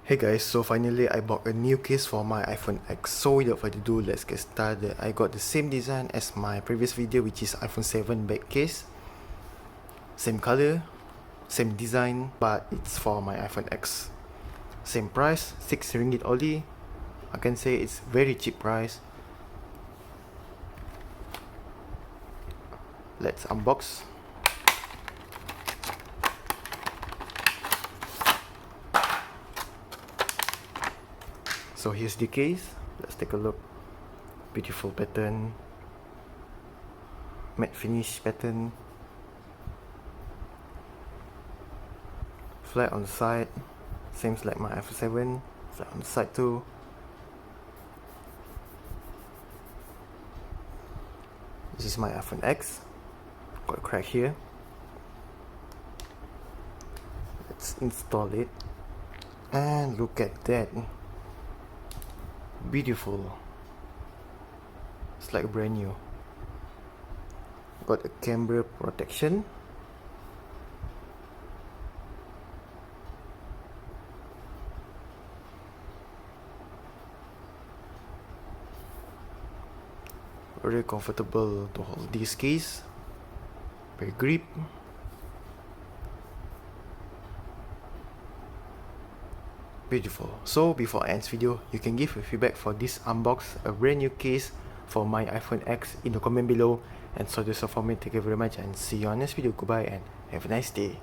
Hey guys, so finally I bought a new case for my iPhone X. So without further ado, let's get started. I got the same design as my previous video, which is iPhone 7 back case. Same color, same design, but it's for my iPhone X. Same price, 6 ringgit only. I can say it's very cheap price. Let's unbox. So here's the case. Let's take a look. Beautiful pattern, matte finish pattern, flat on the side, same like my iPhone 7, flat on the side too. This is my iPhone X. Got a crack here. Let's install it, and look at that. Beautiful. It's like brand new. Got a camera protection. Very comfortable to hold this case. Very grip. Beautiful. So before I end this video, you can give a feedback for this unbox a brand new case for my iPhone X in the comment below. And so that's all for me. Thank you very much and see you on next video. Goodbye and have a nice day.